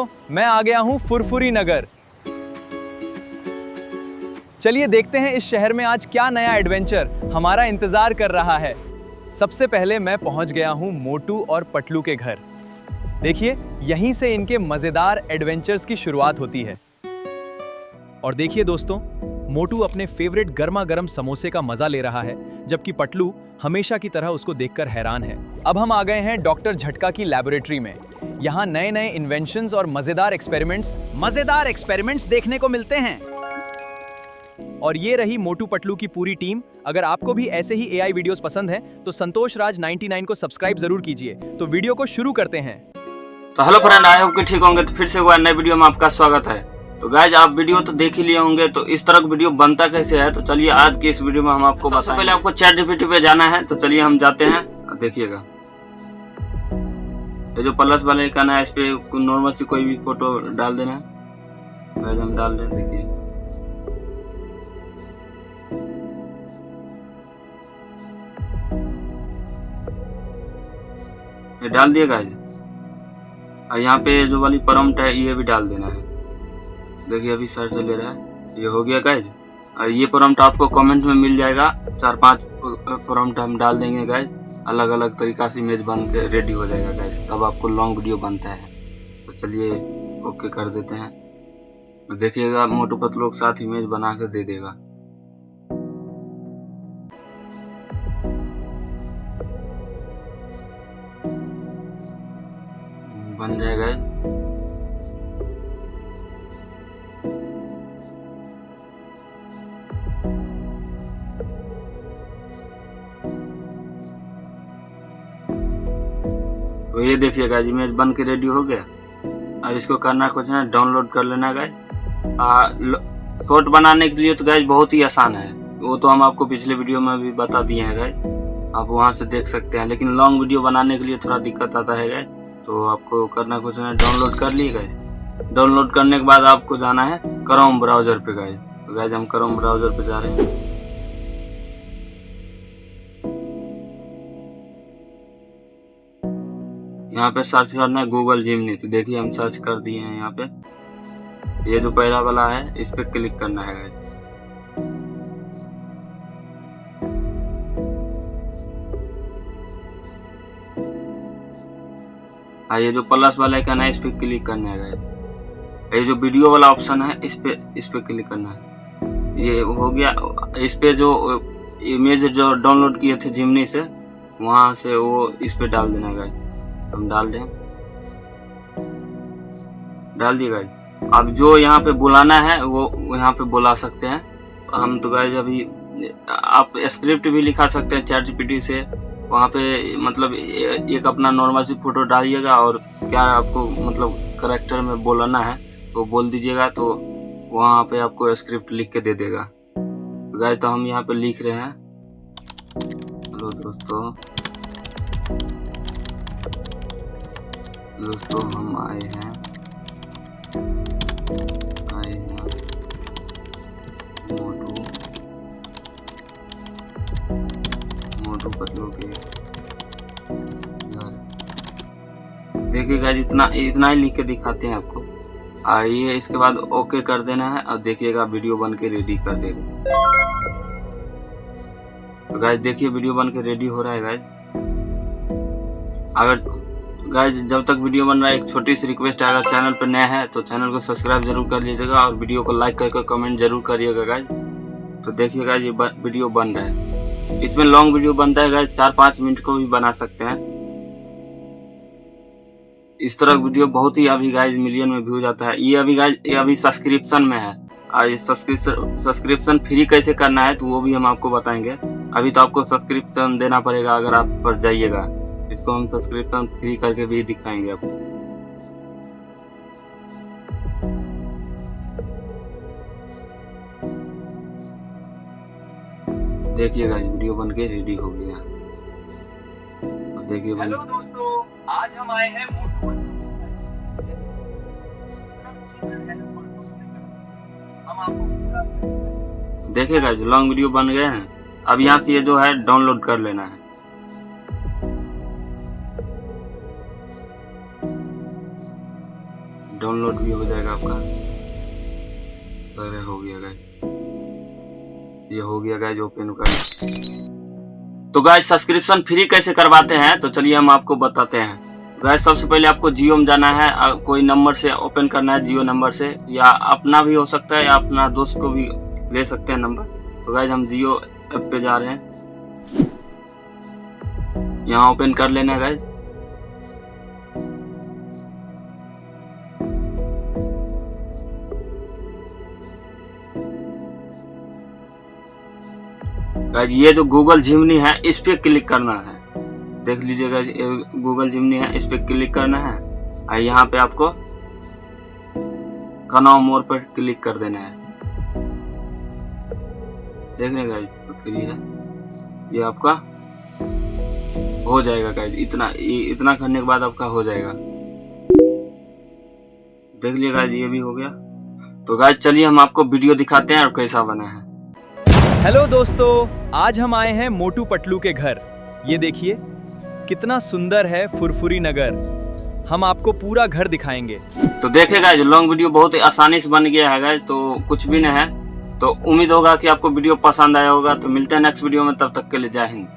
दोस्तों, मैं आ गया हूं फुरफुरी नगर। चलिए देखते हैं इस शहर में आज क्या नया एडवेंचर हमारा इंतजार कर रहा है। सबसे पहले मैं पहुंच गया हूं मोटू और पटलू के घर। देखिए, यहीं से इनके मजेदार एडवेंचर्स की शुरुआत होती है। और देखिए दोस्तों, मोटू अपने फेवरेट गर्मा गर्म समोसे का मजा ले रहा है, जबकि पटलू हमेशा की तरह उसको देखकर हैरान है। अब हम आ गए हैं डॉक्टर झटका की लैबोरेटरी में। यहाँ नए नए इन्वेंशंस और मजेदार एक्सपेरिमेंट्स देखने को मिलते हैं। और ये रही मोटू पटलू की पूरी टीम। अगर आपको भी ऐसे ही एआई वीडियोस पसंद हैं, तो संतोष राज 99 को सब्सक्राइब जरूर कीजिए। तो वीडियो को शुरू करते हैं। तो हेलो फ्रेंड, आई होप कि ठीक होंगे। तो फिर से एक नए वीडियो में आपका स्वागत है। तो गाइज, आप वीडियो तो देख ही लिए होंगे, तो इस तरह का वीडियो बनता कैसे है, तो चलिए आज की इस वीडियो में हम आपको बताएंगे। पहले आपको चैट जीपीटी पे जाना है, तो चलिए हम जाते हैं। देखिएगा, ये जो प्लस वाले का ना, इस पे नॉर्मल सी कोई भी फोटो डाल देना है। गाइज हम डाल रहे हैं, देखिए ये डाल दिया गाइज। और यहाँ पे जो वाली प्रॉम्प्ट है ये भी डाल देना है। देखिए अभी सर्च ले रहा है, ये हो गया गाइज। और ये प्रॉम्प्ट आपको कमेंट में मिल जाएगा। 4-5 प्रॉम्प्ट हम डाल देंगे गाइज, अलग अलग तरीका से इमेज बन के रेडी हो जाएगा गाइज। तब आपको लॉन्ग वीडियो बनता है। तो चलिए ओके कर देते हैं। तो देखिएगा मोटू पतलू के साथ इमेज बना के दे देगा। बन जाएगा। तो ये देखिएगा इमेज बन के रेडी हो गया। अब इसको करना कुछ है, डाउनलोड कर लेना गाइज। शॉर्ट बनाने के लिए तो गाइज बहुत ही आसान है, वो तो हम आपको पिछले वीडियो में भी बता दिए हैं गाइज, आप वहां से देख सकते हैं। लेकिन लॉन्ग वीडियो बनाने के लिए थोड़ा दिक्कत आता है गाइज। तो आपको करना कुछ है, डाउनलोड कर लिए गाइज। डाउनलोड करने के बाद आपको जाना है क्रोम ब्राउजर पे गाइज। तो गाइज हम क्रोम ब्राउजर पे जा रहे हैं। यहाँ पे सर्च करना है गूगल जिमनी। तो देखिए हम सर्च कर दिए हैं। यहाँ पे ये जो पहला वाला है, इस पे क्लिक करना है गाइस। ये जो प्लस वाला आइकन है, इस पे क्लिक करना है गाइस। ये जो वीडियो वाला ऑप्शन है, इस पे क्लिक करना है। ये हो गया। इस पे जो इमेज जो डाउनलोड किए थे जिमनी से, वहां से वो इस पे डाल देना गाइस। हम डाल दें, डाल दिए गाइज। अब जो यहाँ पे बुलाना है वो यहाँ पे बुला सकते हैं हम। तो गाइज अभी आप स्क्रिप्ट भी लिखा सकते हैं चैट जीपीटी से। वहाँ पे मतलब एक अपना नॉर्मल सी फोटो डालिएगा और क्या आपको मतलब कैरेक्टर में बोलना है तो बोल दीजिएगा, तो वहाँ पे आपको स्क्रिप्ट लिख के दे देगा। तो गाइज तो हम यहाँ पे लिख रहे हैं। हेलो दोस्तों हम आए हैं मोटू पतलू के घर। देखिए गाइस, इतना ही लिख के दिखाते हैं आपको। आइए इसके बाद ओके कर देना है और देखिएगा वीडियो बन के रेडी कर देगा। तो गाइस देखिए वीडियो बन के रेडी हो रहा है गाइस। अगर गाइज जब तक वीडियो बन रहा है, एक छोटी सी रिक्वेस्ट है, अगर चैनल पर नया है तो चैनल को सब्सक्राइब जरूर कर लीजिएगा और वीडियो को लाइक करके कमेंट जरूर करिएगा गाइज। तो देखिए गाइज ये वीडियो बन रहा है। इसमें लॉन्ग वीडियो बनता है गाइज, 4-5 मिनट को भी बना सकते हैं। इस तरह वीडियो बहुत ही अभी गाइज मिलियन में व्यू जाता है। ये अभी गाइज ये अभी सब्सक्रिप्शन में है। और ये सब्सक्रिप्शन फ्री कैसे करना है तो वो भी हम आपको बताएंगे। अभी तो आपको सब्सक्रिप्शन देना पड़ेगा अगर आप पर जाइएगा। इसको हम सब्सक्रिप्शन फ्री करके भी दिखाएंगे आपको। देखिएगा वीडियो बन के रेडी हो गया। देखिए हेलो दोस्तों, आज हम आए हैं मोटू। देखिएगा लॉन्ग वीडियो बन गए हैं। अब यहाँ से ये जो है डाउनलोड कर लेना है। डाउनलोड भी हो जाएगा आपका। अरे हो गया गाइस, ये हो गया गाइस ओपन का। तो गाइस सब्सक्रिप्शन फ्री कैसे करवाते हैं तो चलिए हम आपको बताते हैं। गाइस सबसे पहले आपको जियो में जाना है, कोई नंबर से ओपन करना है, जियो नंबर से, या अपना भी हो सकता है या अपना दोस्त को भी ले सकते हैं नंबर। तो गाइस हम जियो ऐप पे जा रहे हैं, यहाँ ओपन कर लेना है गाइस। गाइस ये जो गूगल जिमनी है इस पे क्लिक करना है, देख लीजिएगा गूगल जिमनी है, इस पे क्लिक करना है और यहाँ पे आपको कनाव मोर पर क्लिक कर देना है। देख रहे गाइस फ्री है, ये आपका हो जाएगा गाइस। इतना करने के बाद आपका हो जाएगा, देख लिया गाइस ये भी हो गया। तो गाइस चलिए हम आपको वीडियो दिखाते हैं और कैसा बना है। हेलो दोस्तों, आज हम आए हैं मोटू पतलू के घर। ये देखिए कितना सुंदर है फुरफुरी नगर। हम आपको पूरा घर दिखाएंगे। तो देखेगा जो लॉन्ग वीडियो बहुत ही आसानी से बन गया है गाइस, तो कुछ भी नहीं है। तो उम्मीद होगा कि आपको वीडियो पसंद आया होगा। तो मिलते हैं नेक्स्ट वीडियो में, तब तक के लिए जय हिंद।